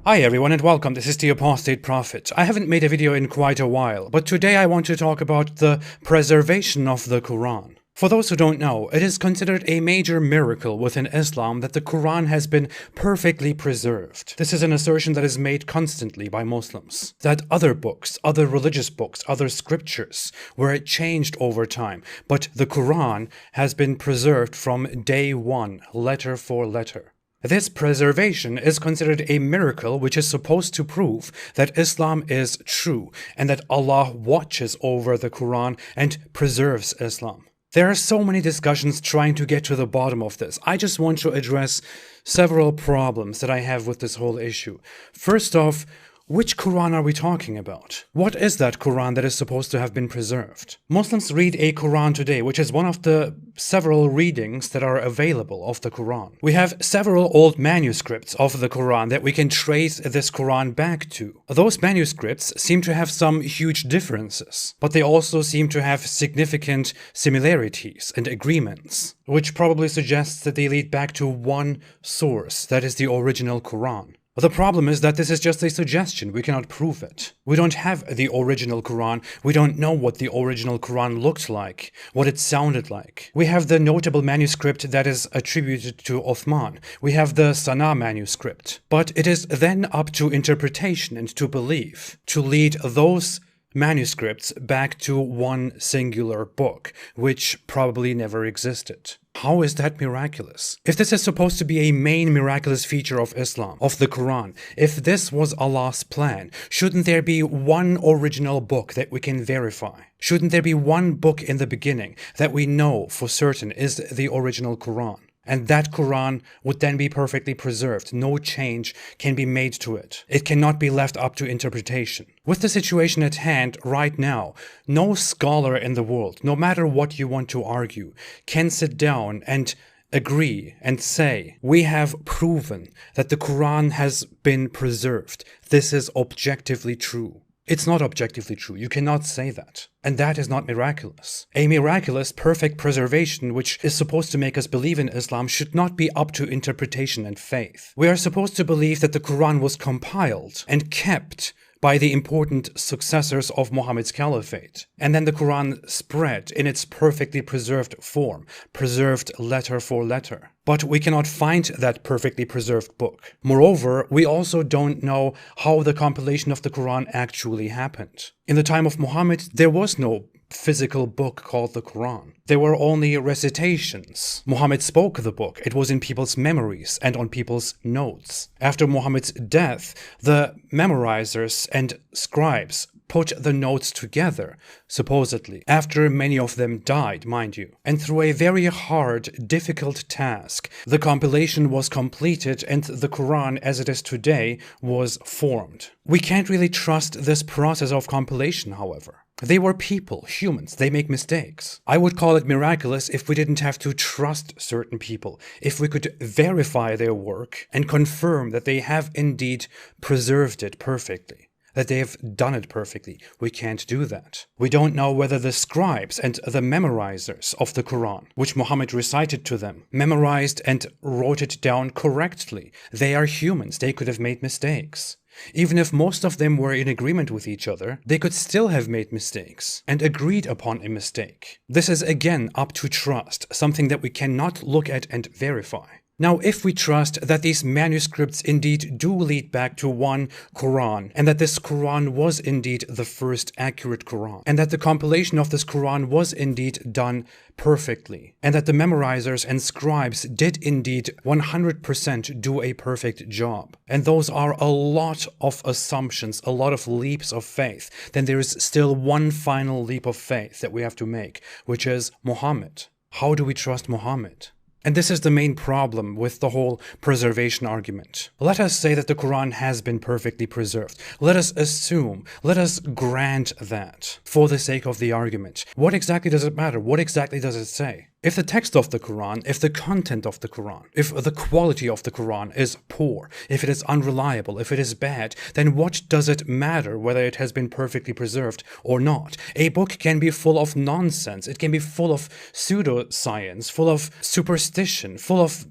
Hi everyone and welcome, this is the Apostate Prophet. I haven't made a video in quite a while, but today I want to talk about the preservation of the Quran. For those who don't know, it is considered a major miracle within Islam that the Quran has been perfectly preserved. This is an assertion that is made constantly by Muslims. That other books, other religious books, other scriptures were changed over time, but the Quran has been preserved from day one, letter for letter. This preservation is considered a miracle which is supposed to prove that Islam is true and that Allah watches over the Quran and preserves Islam. There are so many discussions trying to get to the bottom of this. I just want to address several problems that I have with this whole issue. First off, which Quran are we talking about? What is that Quran that is supposed to have been preserved? Muslims read a Quran today, which is one of the several readings that are available of the Quran. We have several old manuscripts of the Quran that we can trace this Quran back to. Those manuscripts seem to have some huge differences, but they also seem to have significant similarities and agreements, which probably suggests that they lead back to one source, that is the original Quran. The problem is that this is just a suggestion, we cannot prove it. We don't have the original Quran, we don't know what the original Quran looked like, what it sounded like. We have the notable manuscript that is attributed to Uthman, we have the Sana manuscript, but it is then up to interpretation and to belief to lead those manuscripts back to one singular book, which probably never existed. How is that miraculous? If this is supposed to be a main miraculous feature of Islam, of the Quran, if this was Allah's plan, shouldn't there be one original book that we can verify? Shouldn't there be one book in the beginning that we know for certain is the original Quran? And that Quran would then be perfectly preserved. No change can be made to it. It cannot be left up to interpretation. With the situation at hand right now, no scholar in the world, no matter what you want to argue, can sit down and agree and say, we have proven that the Quran has been preserved. This is objectively true. It's not objectively true. You cannot say that. And that is not miraculous. A miraculous, perfect preservation, which is supposed to make us believe in Islam, should not be up to interpretation and faith. We are supposed to believe that the Quran was compiled and kept by the important successors of Muhammad's caliphate. And then the Quran spread in its perfectly preserved form, preserved letter for letter. But we cannot find that perfectly preserved book. Moreover, we also don't know how the compilation of the Quran actually happened. In the time of Muhammad, there was no physical book called the Quran. There were only recitations. Muhammad spoke the book. It was in people's memories and on people's notes. After Muhammad's death, the memorizers and scribes put the notes together, supposedly, after many of them died, mind you. And through a very hard, difficult task, the compilation was completed and the Quran, as it is today, was formed. We can't really trust this process of compilation, however. They were people, humans, they make mistakes. I would call it miraculous if we didn't have to trust certain people, if we could verify their work and confirm that they have indeed preserved it perfectly, that they have done it perfectly. We can't do that. We don't know whether the scribes and the memorizers of the Quran, which Muhammad recited to them, memorized and wrote it down correctly. They are humans, they could have made mistakes. Even if most of them were in agreement with each other, they could still have made mistakes and agreed upon a mistake. This is again up to trust, something that we cannot look at and verify. Now, if we trust that these manuscripts indeed do lead back to one Quran, and that this Quran was indeed the first accurate Quran, and that the compilation of this Quran was indeed done perfectly, and that the memorizers and scribes did indeed 100% do a perfect job, and those are a lot of assumptions, a lot of leaps of faith, then there is still one final leap of faith that we have to make, which is Muhammad. How do we trust Muhammad? And this is the main problem with the whole preservation argument. Let us say that the Quran has been perfectly preserved. Let us assume, let us grant that for the sake of the argument. What exactly does it matter? What exactly does it say? If the text of the Quran, if the content of the Quran, if the quality of the Quran is poor, if it is unreliable, if it is bad, then what does it matter whether it has been perfectly preserved or not? A book can be full of nonsense, it can be full of pseudoscience, full of superstition, full of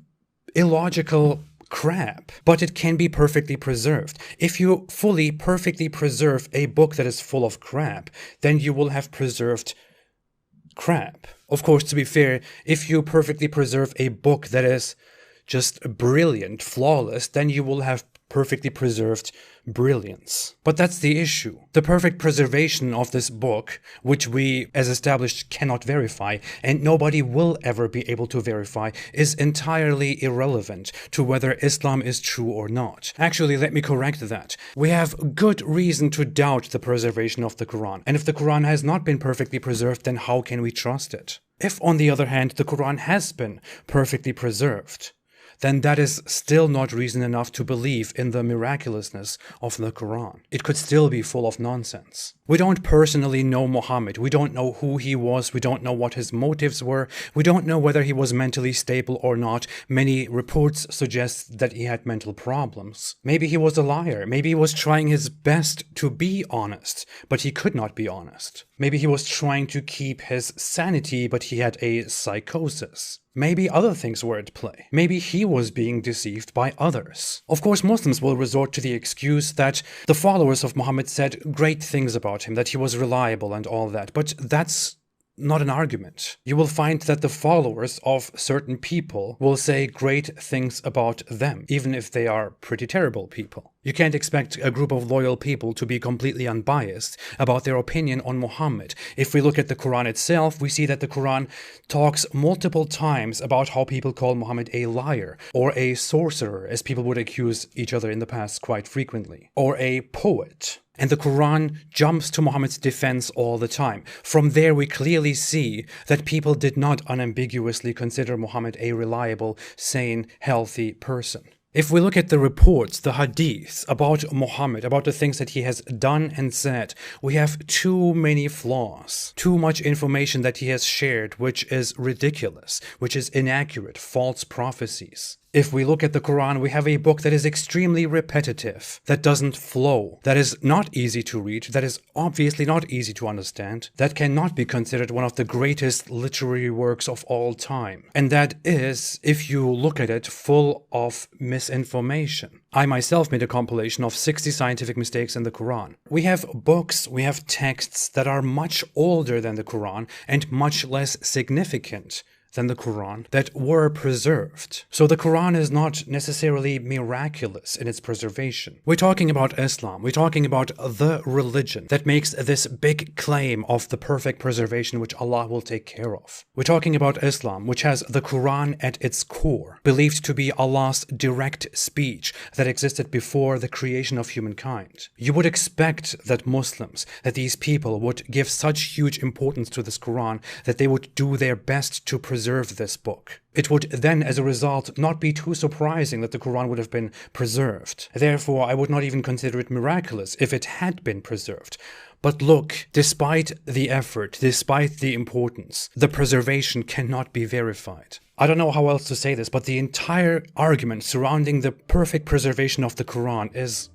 illogical crap, but it can be perfectly preserved. If you fully, perfectly preserve a book that is full of crap, then you will have preserved crap. Of course, to be fair, if you perfectly preserve a book that is just brilliant, flawless, then you will have perfectly preserved brilliance. But that's the issue. The perfect preservation of this book, which we, as established, cannot verify, and nobody will ever be able to verify, is entirely irrelevant to whether Islam is true or not. Actually, let me correct that. We have good reason to doubt the preservation of the Quran, and if the Quran has not been perfectly preserved, then how can we trust it? If, on the other hand, the Quran has been perfectly preserved, then that is still not reason enough to believe in the miraculousness of the Quran. It could still be full of nonsense. We don't personally know Muhammad. We don't know who he was. We don't know what his motives were. We don't know whether he was mentally stable or not. Many reports suggest that he had mental problems. Maybe he was a liar. Maybe he was trying his best to be honest, but he could not be honest. Maybe he was trying to keep his sanity, but he had a psychosis. Maybe other things were at play. Maybe he was being deceived by others. Of course, Muslims will resort to the excuse that the followers of Muhammad said great things about him, that he was reliable and all that, but that's not an argument. You will find that the followers of certain people will say great things about them, even if they are pretty terrible people. You can't expect a group of loyal people to be completely unbiased about their opinion on Muhammad. If we look at the Quran itself, we see that the Quran talks multiple times about how people call Muhammad a liar, or a sorcerer, as people would accuse each other in the past quite frequently, or a poet. And the Quran jumps to Muhammad's defense all the time. From there, we clearly see that people did not unambiguously consider Muhammad a reliable, sane, healthy person. If we look at the reports, the hadiths about Muhammad, about the things that he has done and said, we have too many flaws, too much information that he has shared, which is ridiculous, which is inaccurate, false prophecies. If we look at the Quran, we have a book that is extremely repetitive, that doesn't flow, that is not easy to read, that is obviously not easy to understand, that cannot be considered one of the greatest literary works of all time. And that is, if you look at it, full of misinformation. I myself made a compilation of 60 scientific mistakes in the Quran. We have books, we have texts that are much older than the Quran and much less significant than the Quran that were preserved. So the Quran is not necessarily miraculous in its preservation. We're talking about Islam. We're talking about the religion that makes this big claim of the perfect preservation which Allah will take care of. We're talking about Islam, which has the Quran at its core, believed to be Allah's direct speech that existed before the creation of humankind. You would expect that Muslims, that these people would give such huge importance to this Quran that they would do their best to preserve this book. It would then, as a result, not be too surprising that the Quran would have been preserved. Therefore, I would not even consider it miraculous if it had been preserved. But look, despite the effort, despite the importance, the preservation cannot be verified. I don't know how else to say this, but the entire argument surrounding the perfect preservation of the Quran is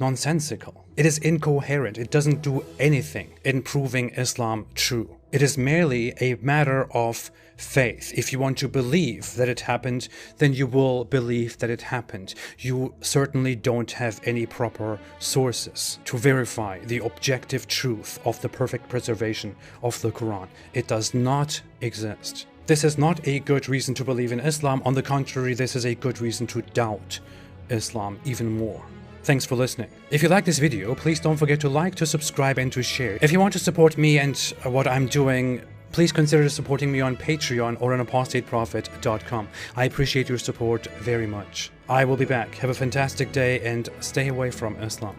nonsensical. It is incoherent. It doesn't do anything in proving Islam true. It is merely a matter of faith. If you want to believe that it happened, then you will believe that it happened. You certainly don't have any proper sources to verify the objective truth of the perfect preservation of the Quran. It does not exist. This is not a good reason to believe in Islam. On the contrary, this is a good reason to doubt Islam even more. Thanks for listening. If you like this video, please don't forget to like, to subscribe, and to share. If you want to support me and what I'm doing, please consider supporting me on Patreon or on apostateprophet.com. I appreciate your support very much. I will be back. Have a fantastic day and stay away from Islam.